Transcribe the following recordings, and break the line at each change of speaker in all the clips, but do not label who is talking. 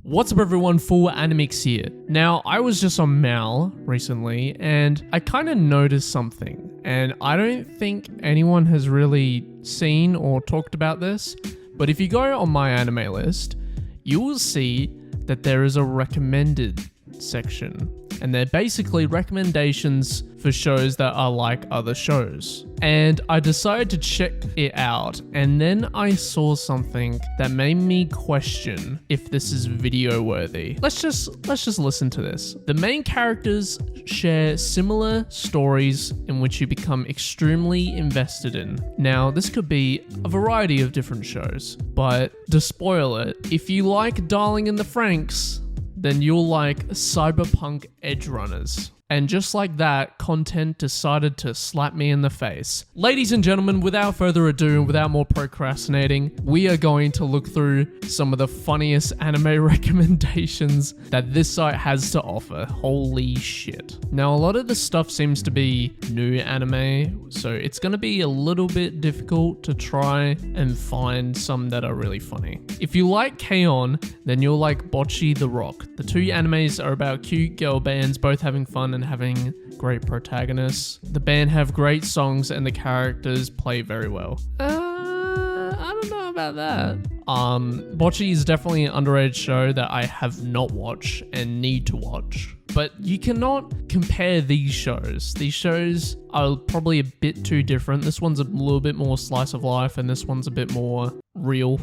What's up everyone, Full Animix here. Now, I was just on Mal recently and I kind of noticed something, and I don't think anyone has really seen or talked about this, but if you go on my anime list, you will see that there is a recommended section, and they're basically recommendations for shows that are like other shows. And I decided to check it out, and then I saw something that made me question if this is video worthy. Let's just listen to this. The main characters share similar stories in which you become extremely invested in. Now, this could be a variety of different shows, but to spoil it, if you like Darling in the Franxx, then you'll like Cyberpunk Edgerunners. And just like that, content decided to slap me in the face. Ladies and gentlemen, without further ado, without more procrastinating, we are going to look through some of the funniest anime recommendations that this site has to offer. Holy shit. Now, a lot of the stuff seems to be new anime, so it's going to be a little bit difficult to try and find some that are really funny. If you like K-On!, then you'll like Bocchi the Rock. The two animes are about cute girl bands both having fun and having great protagonists. The band have great songs and the characters play very well. I don't know about that. Bocchi is definitely an underrated show that I have not watched and need to watch. But you cannot compare these shows. These shows are probably a bit too different. This one's a little bit more slice of life and this one's a bit more real.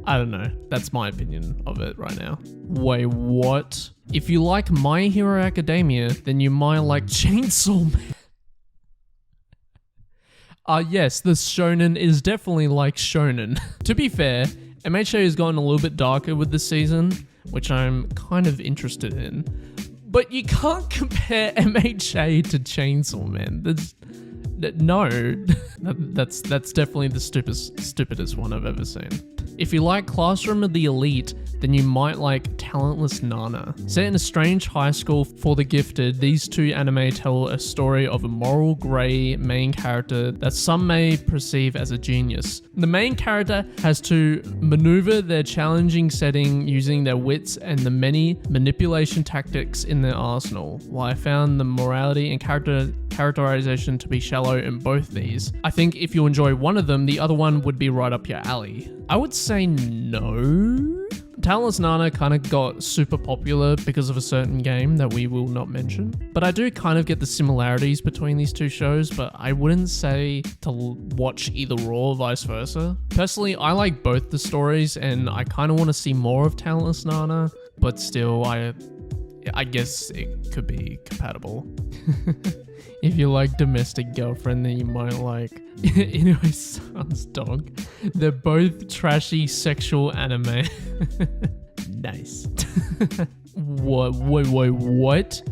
I don't know. That's my opinion of it right now. Wait, what? If you like My Hero Academia, then you might like Chainsaw Man. Yes, this shonen is definitely like shonen. To be fair, MHA has gotten a little bit darker with this season, which I'm kind of interested in. But you can't compare MHA to Chainsaw Man. That's definitely the stupidest one I've ever seen. If you like Classroom of the Elite, then you might like Talentless Nana. Set in a strange high school for the gifted, these two anime tell a story of a moral grey main character that some may perceive as a genius. The main character has to maneuver their challenging setting using their wits and the many manipulation tactics in their arsenal. While I found the morality and characterization to be shallow in both these, I think if you enjoy one of them, the other one would be right up your alley. I would say no. Talentless Nana kind of got super popular because of a certain game that we will not mention. But I do kind of get the similarities between these two shows, but I wouldn't say to watch either or vice versa. Personally, I like both the stories and I kind of want to see more of Talentless Nana, but still, I guess it could be compatible. If you like Domestic Girlfriend, then you might like Inoue-san's Dog. They're both trashy sexual anime. Nice. What?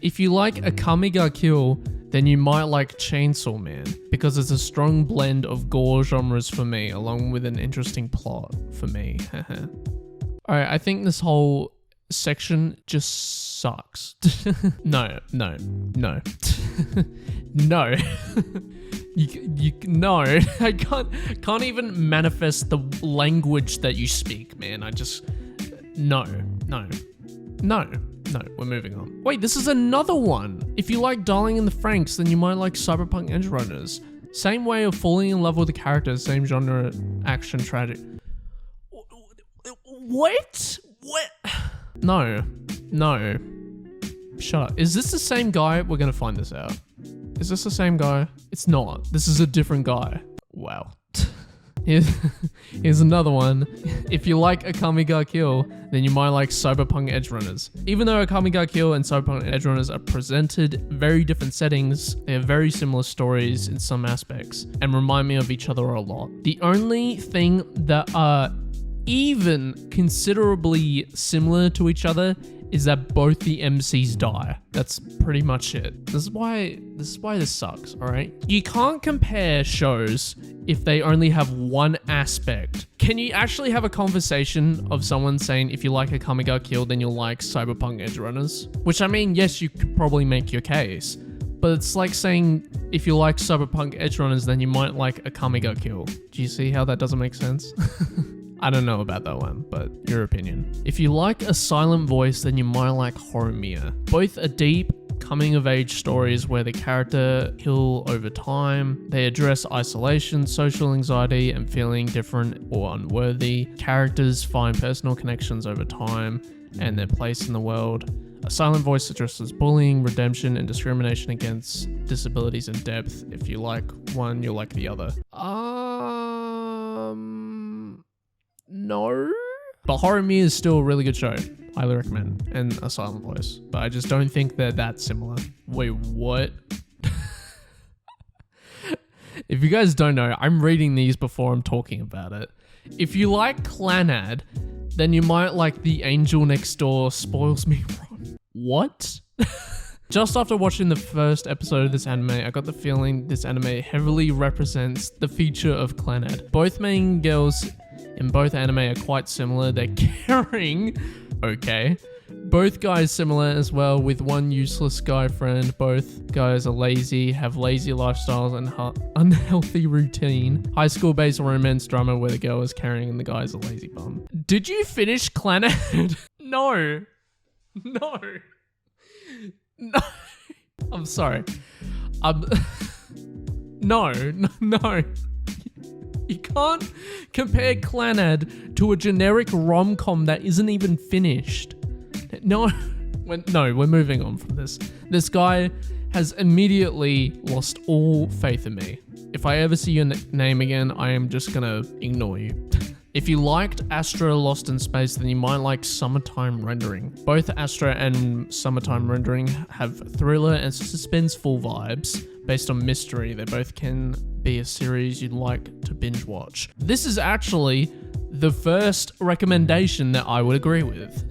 If you like Akame ga Kill, then you might like Chainsaw Man, because it's a strong blend of gore genres for me, along with an interesting plot for me. Alright, I think this whole section just sucks. No. No. No. I can't even manifest the language that you speak, man. No, we're moving on. Wait, this is another one. If you like Darling in the Franxx, then you might like Cyberpunk Edgerunners. Same way of falling in love with the characters, same genre, action, tragic. What? No. Shut up. Is this the same guy? We're gonna find this out. Is this the same guy? It's not. This is a different guy. Wow. Here's another one. If you like Akame ga Kill, then you might like Cyberpunk Edgerunners. Even though Akame ga Kill and Cyberpunk Edgerunners are presented very different settings, they have very similar stories in some aspects and remind me of each other a lot. The only thing that are even considerably similar to each other is that both the MCs die. That's pretty much it. This is why this sucks, alright? You can't compare shows if they only have one aspect. Can you actually have a conversation of someone saying, if you like Akame ga Kill, then you'll like Cyberpunk Edgerunners? Which, I mean, yes, you could probably make your case, but it's like saying, if you like Cyberpunk Edgerunners, then you might like Akame ga Kill. Do you see how that doesn't make sense? I don't know about that one, but your opinion. If you like a silent voice, then you might like Horimiya. Both are deep, coming-of-age stories where the character heal over time. They address isolation, social anxiety, and feeling different or unworthy. Characters find personal connections over time and their place in the world. A silent voice addresses bullying, redemption, and discrimination against disabilities in depth. If you like one, you'll like the other. No. But Horimiya is still a really good show. Highly recommend. And a silent voice. But I just don't think they're that similar. Wait, what? If you guys don't know, I'm reading these before I'm talking about it. If you like Clannad, then you might like The Angel Next Door Spoils Me Rotten. What? Just after watching the first episode of this anime, I got the feeling this anime heavily represents the future of Clannad. Both main girls in both anime are quite similar. They're caring. Okay. Both guys similar as well, with one useless guy friend. Both guys are lazy, have lazy lifestyles and unhealthy routine. High school based romance drama where the girl is caring and the guy is a lazy bum. Did you finish Clannad? No. No. No. I'm sorry. No. You can't compare Clannad to a generic rom-com that isn't even finished. No, we're moving on from this. This guy has immediately lost all faith in me. If I ever see your name again, I am just gonna ignore you. If you liked Astra Lost in Space, then you might like Summertime Rendering. Both Astra and Summertime Rendering have thriller and suspenseful vibes based on mystery. They both can be a series you'd like to binge watch. This is actually the first recommendation that I would agree with.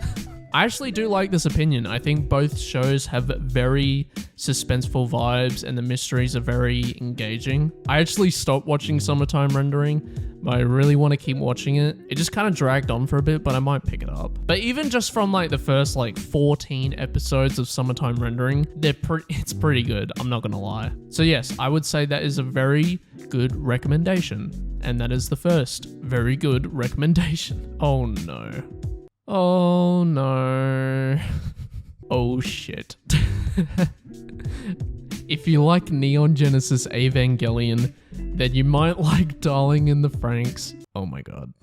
I actually do like this opinion. I think both shows have very suspenseful vibes and the mysteries are very engaging. I actually stopped watching Summertime Rendering, but I really want to keep watching it. It just kind of dragged on for a bit, but I might pick it up. But even just from like the first like 14 episodes of Summertime Rendering, it's pretty good, I'm not gonna lie. So yes, I would say that is a very good recommendation. And that is the first very good recommendation. Oh no. Oh no. Oh shit. If you like Neon Genesis Evangelion, then you might like Darling in the Franxx. Oh my god.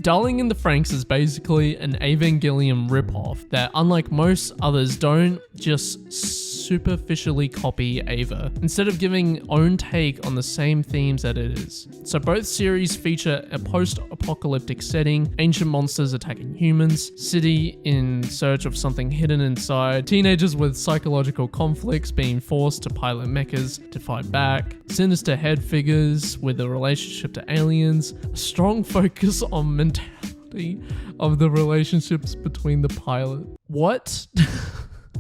Darling in the Franxx is basically an Evangelion ripoff that, unlike most others, don't just superficially copy Eva, instead of giving own take on the same themes that it is. So both series feature a post-apocalyptic setting, ancient monsters attacking humans, city in search of something hidden inside, teenagers with psychological conflicts being forced to pilot mechas to fight back, sinister head figures with a relationship to aliens, a strong focus on mentality of the relationships between the pilot. What?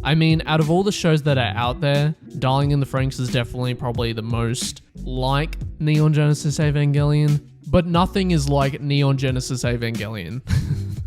I mean, out of all the shows that are out there, Darling in the Franxx is definitely probably the most like Neon Genesis Evangelion, but nothing is like Neon Genesis Evangelion.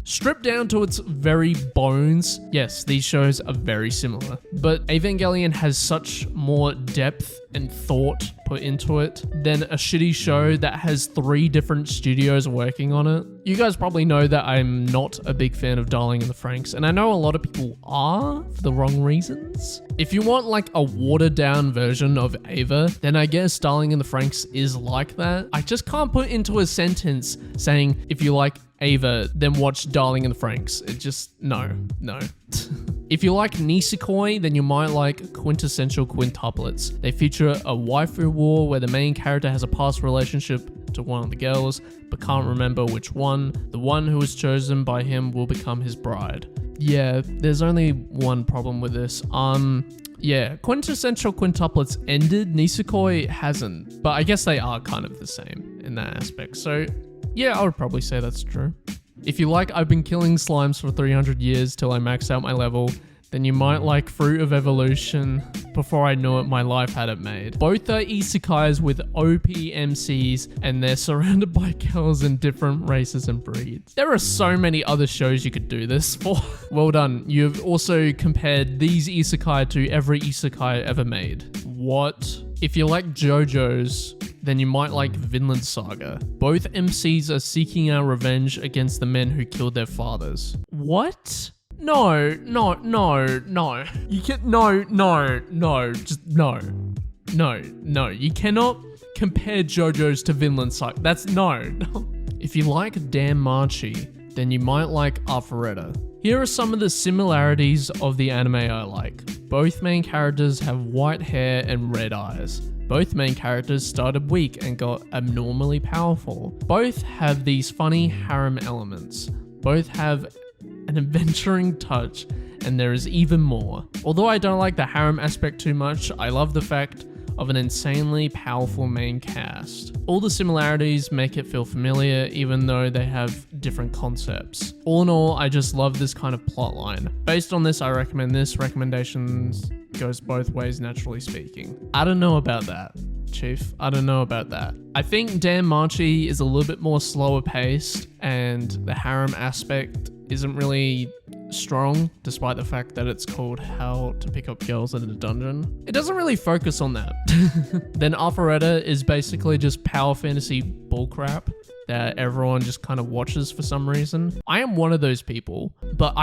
Stripped down to its very bones, yes, these shows are very similar, but Evangelion has such more depth and thought put into it than a shitty show that has 3 different studios working on it. You guys probably know that I'm not a big fan of Darling in the Franxx, and I know a lot of people are for the wrong reasons. If you want like a watered down version of Eva, then I guess Darling in the Franxx is like that. I just can't put into a sentence saying if you like Ava, then watch Darling in the Franxx. It just, no. If you like Nisekoi, then you might like Quintessential Quintuplets. They feature a waifu war where the main character has a past relationship to one of the girls, but can't remember which one. The one who was chosen by him will become his bride. Yeah, there's only one problem with this. Yeah, Quintessential Quintuplets ended, Nisekoi hasn't, but I guess they are kind of the same in that aspect. So yeah, I would probably say that's true. If you like I've been killing slimes for 300 years till I max out my level, then you might like Fruit of Evolution. Before I knew it, my life had it made. Both are isekais with OP MCs, and they're surrounded by girls in different races and breeds. There are so many other shows you could do this for. Well done. You've also compared these isekai to every isekai ever made. What? If you like JoJo's, then you might like Vinland Saga. Both MCs are seeking out revenge against the men who killed their fathers. What? No. You can't, no, just no. No, you cannot compare JoJo's to Vinland Saga. That's no. If you like DanMachi, then you might like Alpharetta. Here are some of the similarities of the anime I like. Both main characters have white hair and red eyes. Both main characters started weak and got abnormally powerful. Both have these funny harem elements. Both have an adventuring touch, and there is even more. Although I don't like the harem aspect too much, I love the fact of an insanely powerful main cast. All the similarities make it feel familiar, even though they have different concepts. All in all, I just love this kind of plotline. Based on this, I recommend this. Recommendations goes both ways, naturally speaking. I don't know about that, Chief. I don't know about that. I think DanMachi is a little bit more slower paced, and the harem aspect isn't really strong, despite the fact that it's called How to Pick Up Girls in a Dungeon. It doesn't really focus on that. Then Alpharetta is basically just power fantasy bullcrap that everyone just kind of watches for some reason. I am one of those people, but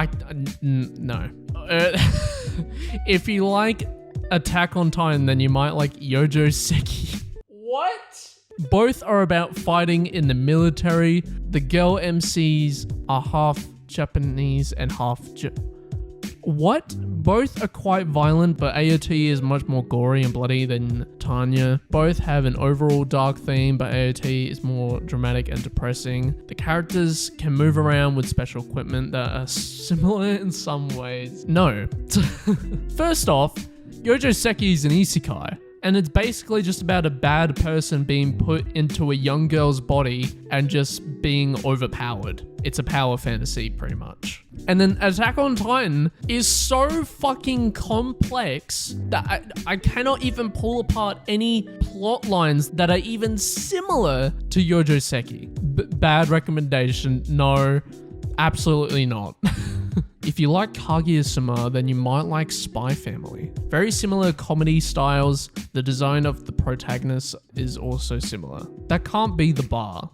no. If you like Attack on Titan, then you might like Yojo Seki. What? Both are about fighting in the military. The girl MCs are half Japanese and half what? Both are quite violent, but AOT is much more gory and bloody than Tanya. Both have an overall dark theme, but AOT is more dramatic and depressing. The characters can move around with special equipment that are similar in some ways. No. First off, Yojo Seki is an isekai, and it's basically just about a bad person being put into a young girl's body and just being overpowered. It's a power fantasy, pretty much. And then Attack on Titan is so fucking complex that I cannot even pull apart any plot lines that are even similar to Yojo Seki. Bad recommendation. No, absolutely not. If you like Kaguya-sama, then you might like Spy Family. Very similar comedy styles. The design of the protagonist is also similar. That can't be the bar.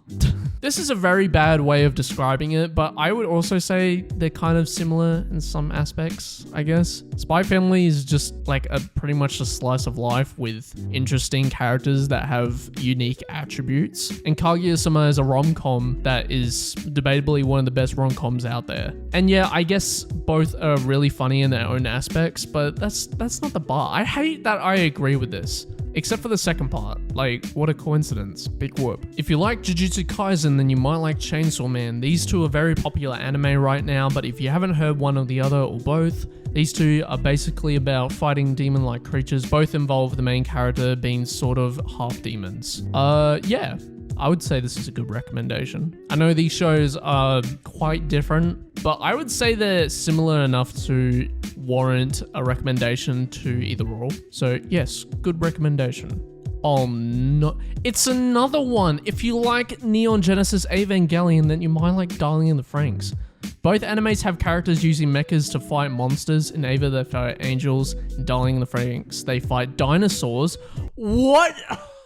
This is a very bad way of describing it, but I would also say they're kind of similar in some aspects, I guess. Spy Family is just like pretty much a slice of life with interesting characters that have unique attributes. And Kaguya-sama is a rom-com that is debatably one of the best rom-coms out there. And yeah, I guess both are really funny in their own aspects, but that's not the bar. I hate that I agree with this. Except for the second part. Like, what a coincidence. Big whoop. If you like Jujutsu Kaisen, then you might like Chainsaw Man. These two are very popular anime right now, but if you haven't heard one or the other or both, these two are basically about fighting demon-like creatures. Both involve the main character being sort of half demons. Yeah. I would say this is a good recommendation. I know these shows are quite different, but I would say they're similar enough to warrant a recommendation to either or. So yes, good recommendation. Oh no, it's another one. If you like Neon Genesis Evangelion, then you might like Darling in the Franxx. Both animes have characters using mechas to fight monsters. In Eva, they fight angels. In Darling in the Franxx, they fight dinosaurs. What?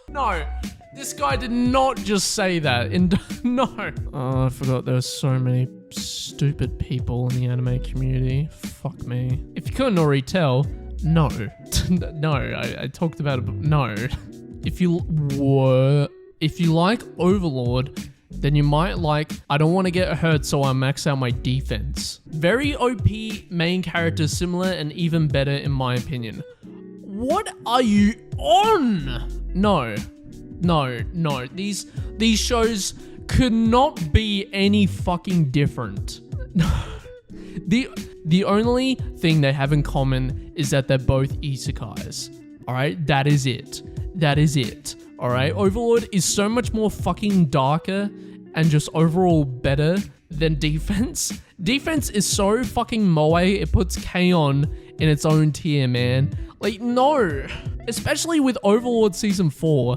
No. This guy did not just say that. No. Oh, I forgot there were so many stupid people in the anime community. Fuck me. If you couldn't already tell, no. No, I talked about it, but no. If you like Overlord, then you might like I Don't Want to Get Hurt, so I Max Out My Defense. Very OP main character, similar and even better in my opinion. What are you on? No. These shows could not be any fucking different. The only thing they have in common is that they're both isekais. Alright, that is it. Alright, Overlord is so much more fucking darker and just overall better than Defense. Defense is so fucking moe, it puts K-On! In its own tier, man. Like, no. Especially with Overlord Season 4.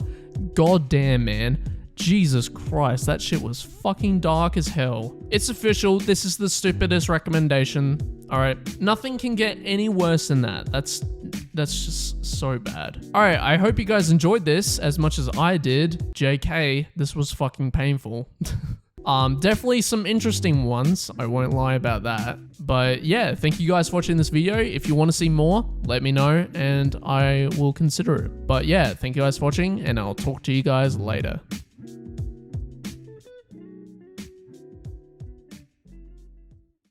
God damn, man. Jesus Christ, that shit was fucking dark as hell. It's official. This is the stupidest recommendation. Alright, nothing can get any worse than that. That's That's just so bad. All right, I hope you guys enjoyed this as much as I did. JK, this was fucking painful. Definitely some interesting ones. I won't lie about that. But yeah, thank you guys for watching this video. If you want to see more, let me know and I will consider it. But yeah, thank you guys for watching and I'll talk to you guys later.